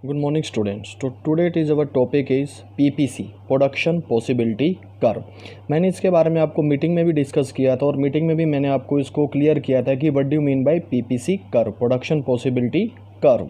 Good morning students. So today it is our topic is PPC Production Possibility Curve. मैंने इसके बारे में आपको मीटिंग में भी डिस्कस किया था और मीटिंग में भी मैंने आपको इसको क्लियर किया था कि what do you mean by PPC curve, production possibility curve.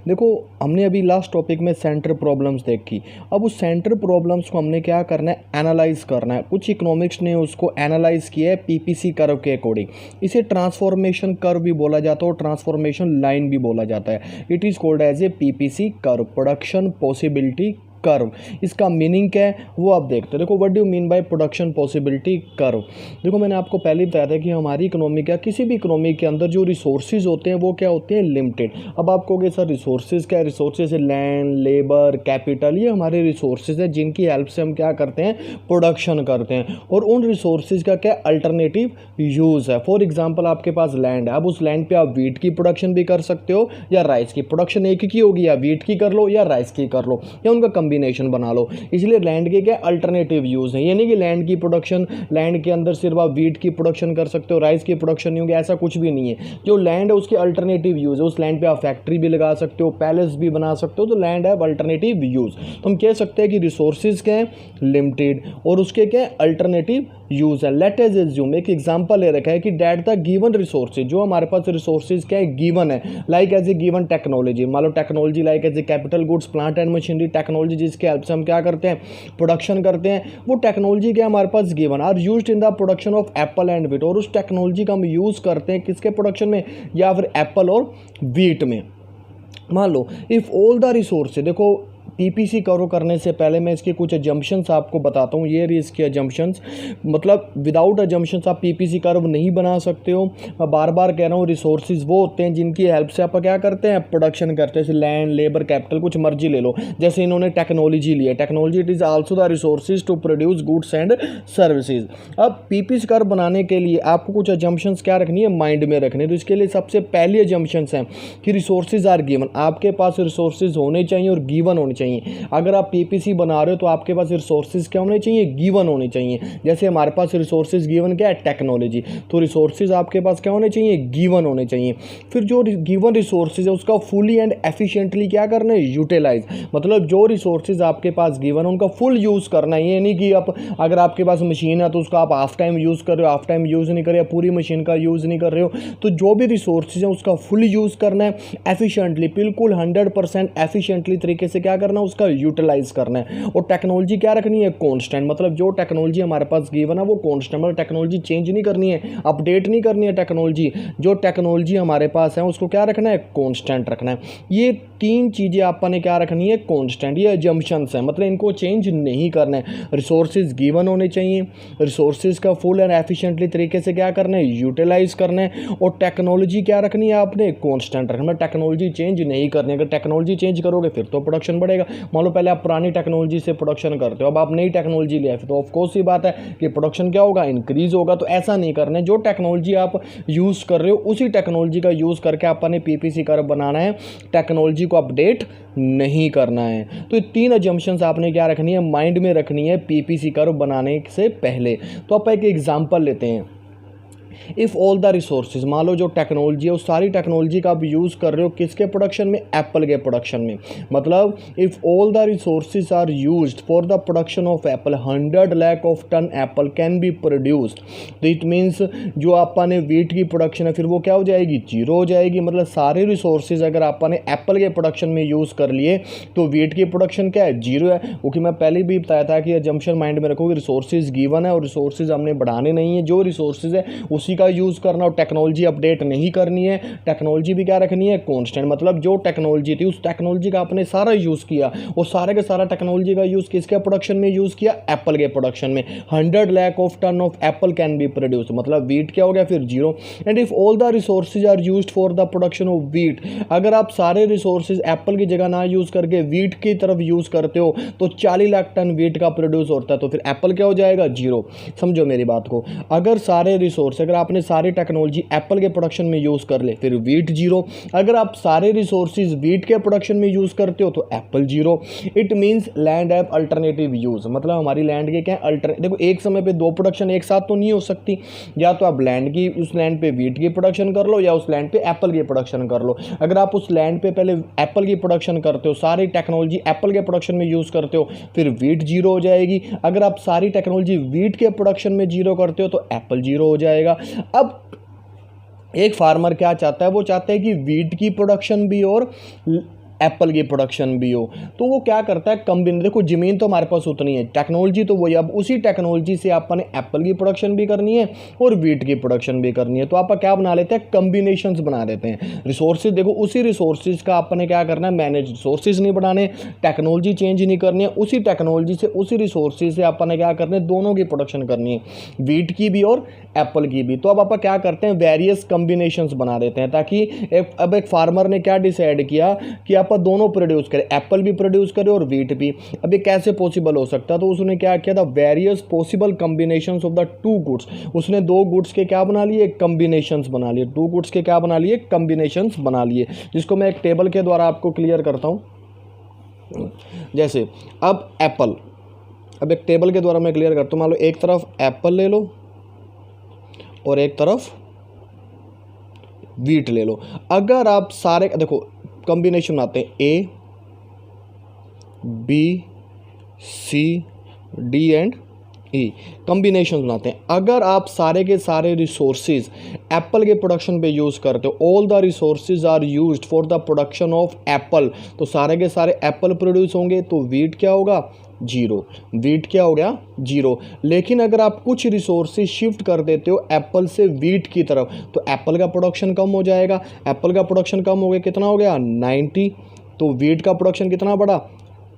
देखो हमने अभी लास्ट टॉपिक में सेंटर प्रॉब्लम्स देखी। अब उस सेंटर प्रॉब्लम्स को हमने क्या करना है, एनालाइज करना है। कुछ इकोनॉमिक्स ने उसको एनालाइज किया है पीपीसी कर्व के अकॉर्डिंग। इसे ट्रांसफॉर्मेशन कर्व भी बोला जाता है और ट्रांसफॉर्मेशन लाइन भी बोला जाता है। It is called as a PPC curve, production possibility curve. इसका मीनिंग क्या है वो आप देखते हैं। देखो what do mean by production possibility curve. देखो मैंने आपको पहले ही बताया था कि हमारी इकोनॉमी क्या, किसी भी इकोनॉमी के अंदर जो रिसोर्सेज होते हैं वो क्या होते हैं, लिमिटेड। अब आप कहोगे सर रिसोर्सेज क्या है? रिसोर्सेज लैंड, लेबर, कैपिटल, ये हमारे रिसोर्सेज हैं जिनकी हेल्प से हम क्या करते हैं, प्रोडक्शन करते हैं। और उन रिसोर्सेज का क्या अल्टरनेटिव यूज़ है। फॉर एग्जाम्पल आपके पास लैंड है, अब उस लैंड पर आप वीट की प्रोडक्शन भी कर सकते हो या राइस की। प्रोडक्शन एक ही होगी, या वीट की कर लो या राइस की कर लो या उनका कॉम्बिनेशन बना लो। इसलिए लैंड के क्या अल्टरनेटिव यूज है। ये नहीं कि लैंड की प्रोडक्शन, लैंड के अंदर सिर्फ आप वीट की प्रोडक्शन कर सकते हो, राइस की प्रोडक्शन नहीं होगी, ऐसा कुछ भी नहीं है। जो लैंड है उसके अल्टरनेटिव यूज है। उस लैंड पे आप फैक्ट्री भी लगा सकते हो, पैलेस भी बना सकते हो। तो लैंड है अल्टरनेटिव यूज। तो हम कह सकते हैं कि रिसोर्सेज क्या है, लिमिटेड, और उसके क्या अल्टरनेटिव यूज है। लेट अस अज्यूम, एक एग्जांपल ले रखा है कि डेट द गिवन रिसोर्सेज, जो हमारे पास रिसोर्सेज क्या है, गिवन है। Like as a given technology, मान लो technology like as a capital goods, plant and machinery technology, जिसके हेल्प से हम क्या करते हैं, प्रोडक्शन करते हैं। वो टेक्नोलॉजी क्या हमारे पास given are used in the production of apple and wheat. और उस टेक्नोलॉजी का हम यूज़ करते हैं किसके प्रोडक्शन में, या फिर एप्पल और व्हीट में। मान लो इफ़ ऑल द रिसोर्सेज, देखो पीपीसी कर्व करने से पहले मैं इसके कुछ अजम्पशंस आपको बताता हूँ। ये रही इसके अजम्पशंस, मतलब विदाउट अजम्पशंस आप पीपीसी कर्व नहीं बना सकते हो। मैं बार बार कह रहा हूँ, रिसोर्सेज वो होते हैं जिनकी हेल्प से आप क्या करते हैं, प्रोडक्शन करते हैं। जैसे लैंड, लेबर, कैपिटल, कुछ मर्जी ले लो। जैसे इन्होंने टेक्नोलॉजी ली है, technology it is also the resources to produce goods and services. अब पीपीसी कर्व बनाने के लिए आपको कुछ अजम्पशंस क्या रखनी है, माइंड में रखनी है। तो इसके लिए सबसे पहली अजम्पशंस हैं कि रिसोर्सेज आर गिवन। आपके पास रिसोर्सेज होने चाहिए और गिवन होने चाहिए। अगर आप पीपीसी बना रहे हो तो आपके पास रिसोर्सेज क्या होने चाहिए, गिवन होने चाहिए। जैसे हमारे पास रिसोर्सेज गिवन क्या है, टेक्नोलॉजी, तो रिसोर्सेज आपके पास क्या होने चाहिए, गिवन होने चाहिए। फिर जो गिवन रिसोर्सेज है उसका फुली एंड एफिशिएंटली क्या करना है, यूटिलाइज। मतलब जो रिसोर्सेज आपके पास गिवन है उनका फुल यूज़ करना है। ये नहीं कि आप, अगर आपके पास मशीन है तो उसका आप हाफ टाइम यूज़ कर रहे हो, हाफ टाइम यूज़ नहीं कर रहे हो, पूरी मशीन का यूज़ नहीं कर रहे हो। तो जो भी रिसोर्सेज है उसका फुल यूज़ करना है, एफिशिएंटली, बिल्कुल 100% एफिशिएंटली तरीके से क्या करना है, उसका यूटिलाइज करना है। और टेक्नोलॉजी क्या रखनी है, कांस्टेंट। मतलब जो टेक्नोलॉजी हमारे पास गिवन है वो कांस्टेंट, मतलब टेक्नोलॉजी चेंज नहीं करनी है, अपडेट नहीं करनी है टेक्नोलॉजी। जो टेक्नोलॉजी हमारे पास है उसको क्या रखना है, कांस्टेंट रखना है। ये तीन चीज़ें आपने क्या रखनी है, कांस्टेंट। ये अजम्पशंस हैं, मतलब इनको चेंज नहीं करना है। रिसोर्सेज गिवन होने चाहिए, रिसोर्सेज का फुल एंड एफिशिएंटली तरीके से क्या करना है, यूटिलाइज करना है। और टेक्नोलॉजी क्या रखनी है आपने, कांस्टेंट रखना है। टेक्नोलॉजी चेंज नहीं करनी है। अगर टेक्नोलॉजी चेंज करोगे फिर तो प्रोडक्शन बढ़ेगा। मान लो पहले आप पुरानी टेक्नोलॉजी से प्रोडक्शन करते हो, अब आप नई टेक्नोलॉजी ले आए तो ऑफकोर्स ही बात है कि प्रोडक्शन क्या होगा, इंक्रीज होगा। तो ऐसा नहीं करना है। जो टेक्नोलॉजी आप यूज़ कर रहे हो उसी टेक्नोलॉजी का यूज़ करके आपने पीपीसी कर्व बनाना है, टेक्नोलॉजी को अपडेट नहीं करना है। तो ये तीन अजम्पशंस आपने क्या रखनी है, माइंड में रखनी है पीपीसी कर्व बनाने से पहले। तो आप एक एग्जांपल लेते हैं। इफ़ ऑल द रिसोर्सेज, मान लो जो टेक्नोलॉजी है उस सारी टेक्नोलॉजी का आप यूज़ कर रहे हो किसके प्रोडक्शन में, एप्पल के प्रोडक्शन में। मतलब if all the resources are used for the production of apple, 100 lakh of ton apple can be produced. तो इट मीन्स जो आपने वीट की प्रोडक्शन है फिर वो क्या हो जाएगी, जीरो हो जाएगी। मतलब सारे रिसोर्सेज अगर आपने एप्पल के प्रोडक्शन में यूज़ कर लिए तो वीट की प्रोडक्शन क्या है, जीरो है। क्योंकि मैं पहले भी बताया था कि अजम्पशन माइंड में रखो कि रिसोर्सेज गिवन है और रिसोर्सेज हमने बढ़ाने नहीं है। जो रिसोर्सेज है उसी का यूज़ करना और टेक्नोलॉजी अपडेट नहीं करनी है। टेक्नोलॉजी भी क्या रखनी है, कांस्टेंट। मतलब जो टेक्नोलॉजी थी उस टेक्नोलॉजी का आपने सारा यूज़ किया और सारे के सारा टेक्नोलॉजी का यूज़ किसके प्रोडक्शन में यूज़ किया, एप्पल के प्रोडक्शन में। 100 lakh of ton of apple can be produce, मतलब वीट क्या हो गया फिर zero. And if all the resources are used for the production of wheat, अगर आप सारे रिसोर्सेज एप्पल की जगह ना यूज़ करके वीट की तरफ यूज़ करते हो तो 40 लाख टन वीट का प्रोड्यूस होता है। तो फिर एप्पल क्या हो जाएगा, जीरो। समझो मेरी बात को। अगर सारे रिसोर्स, अगर आपने सारी टेक्नोलॉजी एप्पल के प्रोडक्शन में यूज़ कर ले फिर वीट जीरो। अगर आप सारे रिसोर्सेज वीट के प्रोडक्शन में यूज़ करते हो तो Apple zero. It means land have alternative use, मतलब हमारी लैंड के क्या है देखो एक समय पे दो प्रोडक्शन एक साथ तो नहीं हो सकती, या तो आप लैंड की उस लैंड पे वीट की प्रोडक्शन कर लो या उस लैंड पे एप्पल की प्रोडक्शन कर लो। अगर आप उस लैंड पे पहले एप्पल की प्रोडक्शन करते हो, सारी टेक्नोलॉजी एप्पल के प्रोडक्शन में यूज़ करते हो, फिर वीट जीरो हो जाएगी। अगर आप सारी टेक्नोलॉजी वीट के प्रोडक्शन में जीरो करते हो तो एप्पल जीरो हो जाएगा। अब एक फार्मर क्या चाहता है, वो चाहता है कि वीट की प्रोडक्शन भी और एप्पल की प्रोडक्शन भी हो, तो वो क्या करता है कम्बिन, देखो ज़मीन तो हमारे पास उतनी है, टेक्नोलॉजी तो वही, अब उसी टेक्नोलॉजी से आपने एप्पल की प्रोडक्शन भी करनी है और वीट की प्रोडक्शन भी करनी है, तो आप क्या बना लेते हैं, कम्बिनेशंस बना देते हैं। रिसोर्सेज देखो उसी रिसोर्सेज का आपने क्या करना है, मैनेज, रिसोर्सेज नहीं बढ़ाने, टेक्नोलॉजी चेंज नहीं करनी है, उसी टेक्नोलॉजी से उसी रिसोर्सेज से आपने क्या करना है, दोनों की प्रोडक्शन करनी है, वीट की भी और एप्पल की भी। तो अब आप क्या करते हैं, वेरियस कम्बिनेशंस बना देते हैं, ताकि अब एक फार्मर ने क्या डिसाइड किया कि आप दोनों प्रोड्यूस करें, एप्पल भी प्रोड्यूस करे और वीट भी। अब ये कैसे पॉसिबल हो सकता है, तो उसने क्या किया था, various possible combinations of the two goods, उसने दो गुड्स के क्या बना लिए, कम्बिनेशंस बना लिए, टू गुड्स के क्या बना लिए, कम्बिनेशंस बना लिए, जिसको मैं एक टेबल के द्वारा आपको क्लियर करता हूं। जैसे अब एप्पल, अब एक टेबल के द्वारा मैं क्लियर करता हूं, मान लो एक तरफ एप्पल ले लो और एक तरफ वीट ले लो। अगर आप सारे देखो कॉम्बिनेशन बनाते हैं, A B C D and E, combination बनाते हैं। अगर आप सारे के सारे रिसोर्सेज एप्पल के प्रोडक्शन पे यूज़ करते हो, all the resources are used for the production of apple, तो सारे के सारे एप्पल प्रोड्यूस होंगे, तो वीट क्या होगा, जीरो, वीट क्या हो गया, जीरो। लेकिन अगर आप कुछ रिसोर्सेज शिफ्ट कर देते हो एप्पल से वीट की तरफ, तो एप्पल का प्रोडक्शन कम हो जाएगा, एप्पल का प्रोडक्शन कम हो गया, कितना हो गया 90, तो वीट का प्रोडक्शन कितना बढ़ा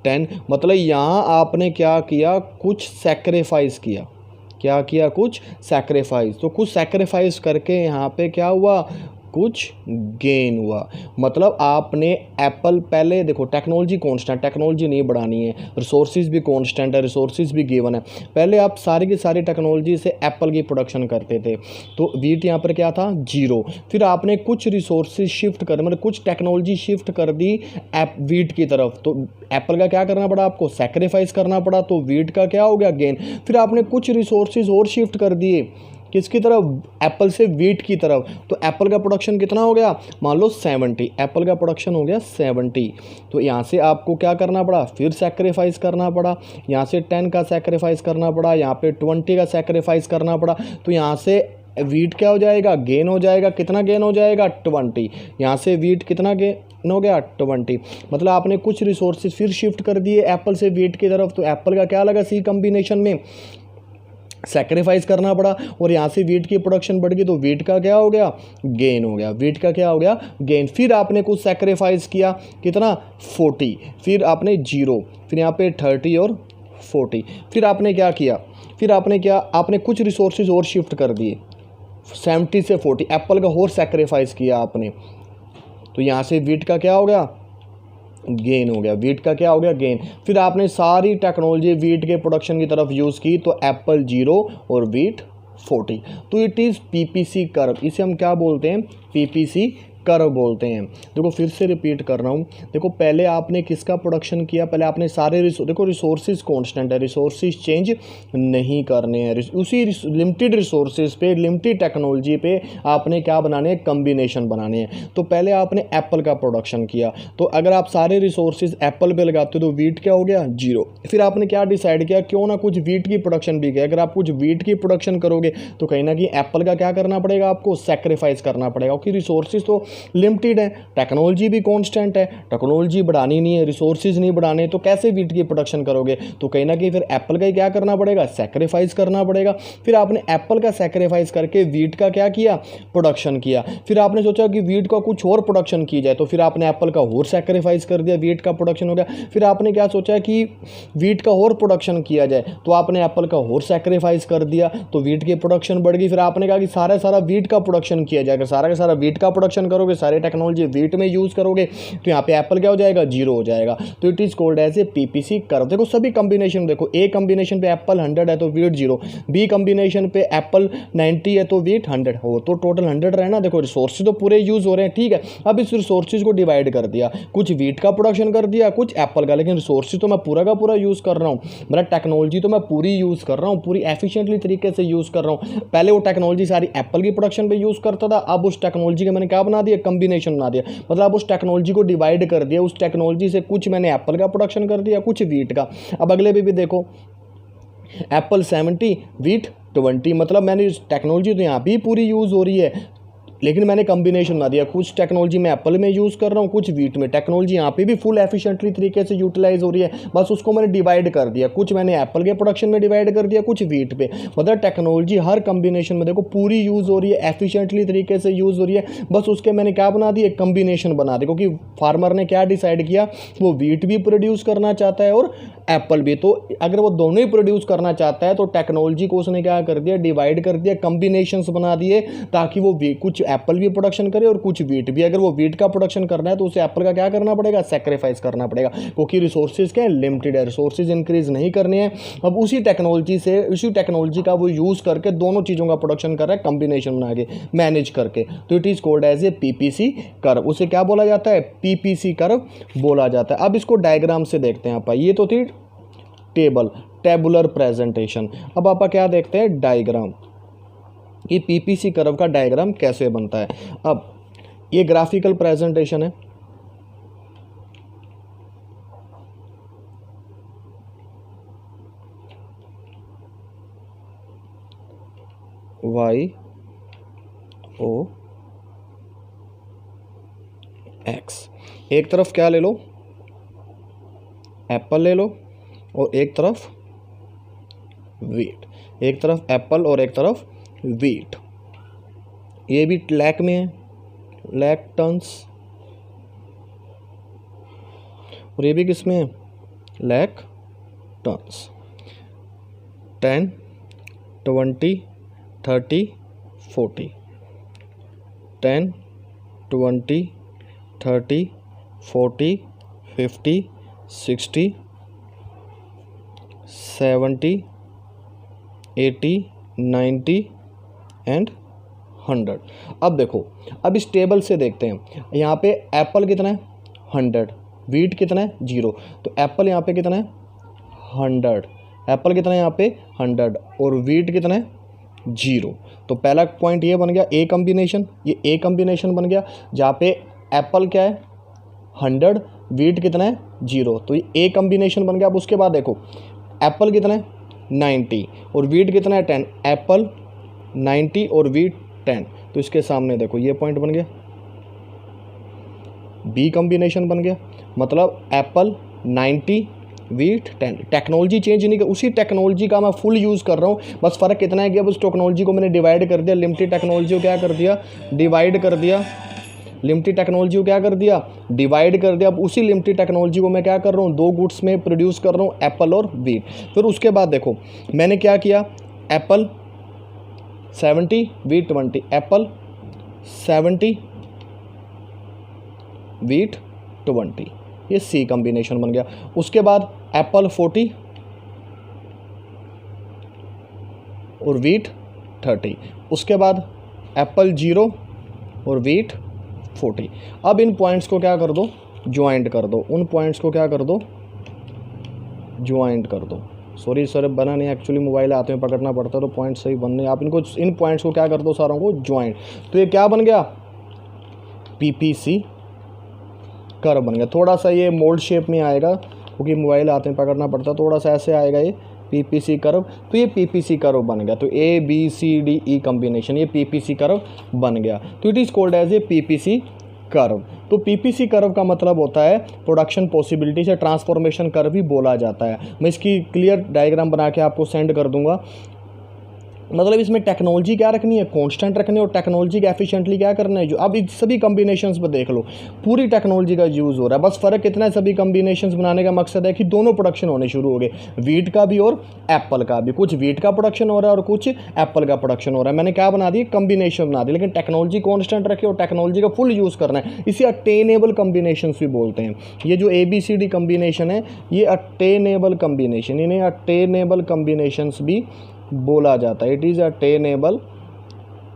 10। मतलब यहाँ आपने क्या किया, कुछ सेक्रीफाइस किया, क्या किया, कुछ सेक्रीफाइस, तो कुछ सेक्रीफाइस करके यहाँ पे क्या हुआ, कुछ गेन हुआ। मतलब आपने एप्पल, पहले देखो टेक्नोलॉजी कांस्टेंट, टेक्नोलॉजी नहीं बढ़ानी है, रिसोर्सेज भी कांस्टेंट है, रिसोर्सेज भी गिवन है। पहले आप सारी की सारी टेक्नोलॉजी से एप्पल की प्रोडक्शन करते थे, तो वीट यहाँ पर क्या था, जीरो। फिर आपने कुछ रिसोर्सेज शिफ्ट कर, मतलब कुछ टेक्नोलॉजी शिफ्ट कर दी वीट की तरफ, तो एप्पल का क्या करना पड़ा, आपको सेक्रीफाइस करना पड़ा, तो वीट का क्या हो गया, गेन। फिर आपने कुछ रिसोर्सेज और शिफ्ट कर दिए किसकी तरफ, एप्पल से वीट की तरफ, तो एप्पल का प्रोडक्शन कितना हो गया, मान लो 70, एप्पल का प्रोडक्शन हो गया 70, तो यहाँ से आपको क्या करना पड़ा, फिर सेक्रीफाइस करना पड़ा, यहाँ से 10 का सेक्रीफाइस करना पड़ा, यहाँ पे 20 का सेक्रीफाइस करना पड़ा, तो यहाँ से वीट क्या हो जाएगा, गेन हो जाएगा, कितना गेन हो जाएगा 20, यहाँ से वीट कितना गेन हो गया 20। मतलब आपने कुछ रिसोर्सेज फिर शिफ्ट कर दिए एप्पल से वीट की तरफ, तो एप्पल का क्या लगा, सी कम्बिनेशन में सेक्रीफाइस करना पड़ा, और यहाँ से वीट की प्रोडक्शन बढ़ गई, तो वीट का क्या हो गया, गेन हो गया, वीट का क्या हो गया, गेन। फिर आपने कुछ सेक्रीफाइस किया, कितना 40, फिर आपने जीरो, फिर यहाँ पे 30 और 40, फिर आपने क्या किया, फिर आपने कुछ रिसोर्सेज और शिफ्ट कर दिए 70 से 40, एप्पल का और सेक्रीफाइस किया आपने, तो यहाँ से वीट का क्या हो गया, गेन हो गया, वीट का क्या हो गया, गेन। फिर आपने सारी टेक्नोलॉजी वीट के प्रोडक्शन की तरफ यूज़ की, तो एप्पल जीरो और वीट 40, तो इट इज़ पीपीसी कर्व। इसे हम क्या बोलते हैं, पीपीसी कर्व बोलते हैं। देखो फिर से रिपीट कर रहा हूँ, देखो पहले आपने किसका प्रोडक्शन किया, पहले आपने सारे देखो रिसोर्सेज कांस्टेंट है, रिसोर्सेज चेंज नहीं करने हैं, उसी लिमिटेड रिसोर्सेज पे, लिमिटेड टेक्नोलॉजी पे आपने क्या बनाने हैं, कम्बिनेशन बनाने हैं। तो पहले आपने एप्पल का प्रोडक्शन किया, तो अगर आप सारे रिसोर्सेज एप्पल पे लगाते हो तो वीट क्या हो गया, जीरो। फिर आपने क्या डिसाइड किया, क्यों ना कुछ वीट की प्रोडक्शन भी किया। अगर आप कुछ वीट की प्रोडक्शन करोगे तो कहीं ना कहीं एप्पल का क्या करना पड़ेगा, आपको सेक्रीफाइस करना पड़ेगा, क्योंकि रिसोर्सेज तो लिमिटेड है, टेक्नोलॉजी भी कांस्टेंट है, टेक्नोलॉजी बढ़ानी नहीं है, रिसोर्सेज नहीं बढ़ाने, तो कैसे वीट की प्रोडक्शन करोगे, तो कहीं ना कहीं फिर एप्पल का ही क्या करना पड़ेगा, सेक्रीफाइस करना पड़ेगा। फिर आपने एप्पल का सेक्रीफाइस करके वीट का क्या किया, प्रोडक्शन किया। फिर आपने सोचा कि वीट का कुछ और प्रोडक्शन की जाए, तो फिर आपने एप्पल का और सेक्रीफाइस कर दिया, वीट का प्रोडक्शन हो गया। फिर आपने क्या सोचा कि वीट का और प्रोडक्शन किया जाए, तो आपने एप्पल का और सेक्रीफाइस कर दिया, तो वीट की प्रोडक्शन बढ़ गई। फिर आपने कहा कि सारा वीट का प्रोडक्शन किया जाएगा, सारा का सारा वीट का प्रोडक्शन करो करोगे, सारे टेक्नोलॉजी वीट में यूज़ करोगे, तो यहाँ पे एप्पल क्या हो जाएगा, 0 हो जाएगा। तो it is called as a PPC curve. देखो सभी कॉम्बिनेशन देखो, ए कॉम्बिनेशन पे एप्पल 100 है तो वीट 0, बी कॉम्बिनेशन पे एप्पल 90 है तो वीट 100 हो, तो टोटल 100 रहे ना। देखो रिसोर्सेज तो पूरे यूज़ हो रहे हैं, ठीक है। अब इस रिसोर्सेज को डिवाइड कर दिया, कुछ वीट का प्रोडक्शन कर दिया, कुछ एप्पल का, लेकिन रिसोर्सेज तो मैं पूरा का पूरा यूज़ कर रहा हूँ, मतलब टेक्नोलॉजी तो मैं पूरी यूज़ कर रहा हूँ, पूरी एफिशिएंटली तरीके से यूज़ कर रहा हूँ। पहले वो टेक्नोलॉजी सारी एप्पल की प्रोडक्शन पे यूज़ करता था, अब उस टेक्नोलॉजी का मैंने क्या बना दिया, कॉम्बिनेशन बना दिया, मतलब उस टेक्नोलॉजी को डिवाइड कर दिया, उस टेक्नोलॉजी से कुछ मैंने एप्पल का प्रोडक्शन कर दिया, कुछ वीट का। अब अगले भी देखो, एप्पल 70 वीट 20, मतलब मैंने टेक्नोलॉजी तो यहाँ भी पूरी यूज़ हो रही है, लेकिन मैंने कॉम्बिनेशन बना दिया, कुछ टेक्नोलॉजी मैं एप्पल में यूज़ कर रहा हूँ, कुछ वीट में। टेक्नोलॉजी यहाँ पे भी फुल एफिशिएंटली तरीके से यूटिलाइज हो रही है, बस उसको मैंने डिवाइड कर दिया, कुछ मैंने एप्पल के प्रोडक्शन में डिवाइड कर दिया, कुछ वीट पे। मतलब टेक्नोलॉजी हर कॉम्बिनेशन में देखो पूरी यूज़ हो रही है, एफिशिएंटली तरीके से यूज़ हो रही है, बस उसके मैंने क्या बना दिया, कॉम्बिनेशन बना दिया, क्योंकि फार्मर ने क्या डिसाइड किया, वो वीट भी प्रोड्यूस करना चाहता है और एप्पल भी। तो अगर वो दोनों ही प्रोड्यूस करना चाहता है तो टेक्नोलॉजी को उसने क्या कर दिया, डिवाइड कर दिया, कॉम्बिनेशंस बना दिए, ताकि वो कुछ एप्पल भी प्रोडक्शन करे और कुछ वीट भी। अगर वो वीट का प्रोडक्शन करना है तो उसे एप्पल का क्या करना पड़ेगा, सेक्रीफाइस करना पड़ेगा, क्योंकि रिसोर्सेज क्या है, लिमिटेड है, रिसोर्सेज इंक्रीज नहीं करने हैं। अब उसी टेक्नोलॉजी का वो यूज़ करके दोनों चीज़ों का प्रोडक्शन कर रहा है, कॉम्बिनेशन बना के, मैनेज करके। तो it is called as a PPC curve. उसे क्या बोला जाता है, पीपीसी कर्व बोला जाता है। अब इसको डायग्राम से देखते हैं आप। ये तो थी टेबुलर प्रेजेंटेशन। अब आप क्या देखते हैं, डायग्राम, कि पीपीसी कर्व का डायग्राम कैसे बनता है। अब ये ग्राफिकल प्रेजेंटेशन है, Y O X, एक तरफ क्या ले लो, एप्पल ले लो, और एक तरफ वीट, एक तरफ एप्पल और एक तरफ वीट। ये भी लैक में है, लैक टन्स, और ये भी किस में है, लैक टन्स। 10, 20, 30, 40, 10, 20, 30, 40, 50, 60, 70, 80, 90 एंड 100। अब देखो, अब इस टेबल से देखते हैं, यहाँ पे एप्पल कितना है, 100, वीट कितना है, 0। तो एप्पल यहाँ पे कितना है, 100, एप्पल कितना है यहाँ पे, 100, और वीट कितना है, 0। तो पहला पॉइंट ये बन गया, ए कॉम्बिनेशन, ये ए कॉम्बिनेशन बन गया, जहाँ पे एप्पल क्या है, 100, वीट कितना है, 0। तो ये ए कॉम्बिनेशन बन गया। अब उसके बाद देखो, एप्पल कितना है, 90, और वीट कितना है, 10। एप्पल 90 और वीट 10, तो इसके सामने देखो ये पॉइंट बन गया, बी कॉम्बिनेशन बन गया, मतलब एप्पल 90, वीट 10। टेक्नोलॉजी चेंज नहीं कर, उसी टेक्नोलॉजी का मैं फुल यूज़ कर रहा हूँ, बस फ़र्क कितना है कि अब उस टेक्नोलॉजी को मैंने डिवाइड कर दिया, लिमिटेड टेक्नोलॉजी को क्या कर दिया, डिवाइड कर दिया, लिमिटेड टेक्नोलॉजी को क्या कर दिया, डिवाइड कर दिया। अब उसी लिमिटेड टेक्नोलॉजी को मैं क्या कर रहा हूँ, 2 गुड्स में प्रोड्यूस कर रहा हूँ, एप्पल और वीट। फिर उसके बाद देखो मैंने क्या किया, एप्पल 70, वीट 20, एप्पल 70, वीट 20, ये सी कॉम्बिनेशन बन गया। उसके बाद एप्पल 40 और वीट 30, उसके बाद एप्पल 0 और वीट 40। अब इन पॉइंट्स को क्या कर दो, ज्वाइंट कर दो, उन पॉइंट्स को क्या कर दो, ज्वाइंट कर दो। सॉरी सर, बना नहीं, एक्चुअली मोबाइल आते हैं पकड़ना पड़ता है तो पॉइंट सही बन नहीं। आप इनको, इन पॉइंट्स को क्या कर दो, सारों को ज्वाइंट। तो ये क्या बन गया, पीपीसी कर्व बन गया। थोड़ा सा ये मोल्ड शेप में आएगा क्योंकि मोबाइल आते हैं पकड़ना पड़ता है, थोड़ा सा ऐसे आएगा ये पीपीसी कर्व। तो ये पीपीसी कर्व बन गया। तो A B C D E combination, ये पीपीसी कर्व बन गया। तो it is called as a PPC curve. तो पीपीसी कर्व का मतलब होता है प्रोडक्शन पॉसिबिलिटी से ट्रांसफॉर्मेशन कर्व भी बोला जाता है। मैं इसकी क्लियर डायग्राम बना के आपको सेंड कर दूंगा। मतलब इसमें टेक्नोलॉजी क्या रखनी है, कांस्टेंट रखनी है, और टेक्नोलॉजी का एफिशिएंटली क्या करना है। जो अब इन सभी कॉम्बिनेशंस पर देख लो, पूरी टेक्नोलॉजी का यूज़ हो रहा है। बस फ़र्क कितना है, सभी कॉम्बिनेशंस बनाने का मकसद है कि दोनों प्रोडक्शन होने शुरू हो गए, वीट का भी और एप्पल का भी। कुछ वीट का प्रोडक्शन हो रहा है और कुछ एप्पल का प्रोडक्शन हो रहा है। मैंने क्या बना दी, कॉम्बिनेशन बना दी, लेकिन टेक्नोलॉजी कॉन्स्टेंट रखी और टेक्नोलॉजी का फुल यूज़ करना है। इसे अटेनेबल कॉम्बिनेशंस भी बोलते हैं। ये जो ABCD कॉम्बिनेशन है, ये अटेनेबल कॉम्बिनेशन, इन्हें अटेनेबल कॉम्बिनेशंस भी बोला जाता है। इट इज़ अटेनेबल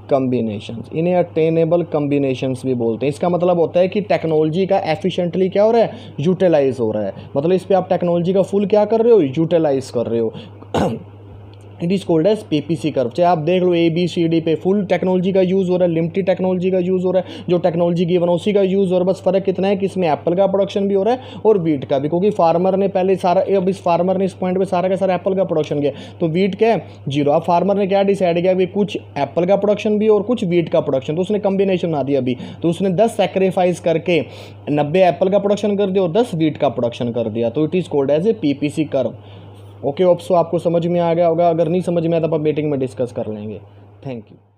कॉम्बिनेशंस, इन्हें अटेनेबल कॉम्बिनेशंस भी बोलते हैं। इसका मतलब होता है कि टेक्नोलॉजी का एफिशिएंटली क्या हो रहा है, यूटिलाइज हो रहा है। मतलब इस पे आप टेक्नोलॉजी का फुल क्या कर रहे हो, यूटिलाइज कर रहे हो। It is called as PPC curve. चाहे आप देख लो ABCD पे फुल टेक्नोलॉजी का यूज़ हो रहा है, लिमिटेड टेक्नोलॉजी का यूज़ हो रहा है, जो टेक्नोलॉजी गिवन उसी का यूज़ हो रहा है। बस फ़र्क कितना है कि इसमें एप्पल का प्रोडक्शन भी हो रहा है और वीट का भी, क्योंकि फार्मर ने पहले सारा, अब इस फार्मर ने इस पॉइंट पे सारा का सारा एप्पल का प्रोडक्शन किया, तो वीट क्या है, जीरो। अब फार्मर ने क्या डिसाइड किया कि कुछ एप्पल का प्रोडक्शन भी और कुछ वीट का प्रोडक्शन, तो उसने कॉम्बिनेशन बना दिया अभी। तो उसने 10 सेक्रीफाइस करके 90 एप्पल का प्रोडक्शन कर दिया और 10 वीट का प्रोडक्शन कर दिया। तो it is called as a PPC curve. Okay, hope so आपको समझ में आ गया होगा। अगर नहीं समझ में आया तो आप मीटिंग में डिस्कस कर लेंगे। Thank you.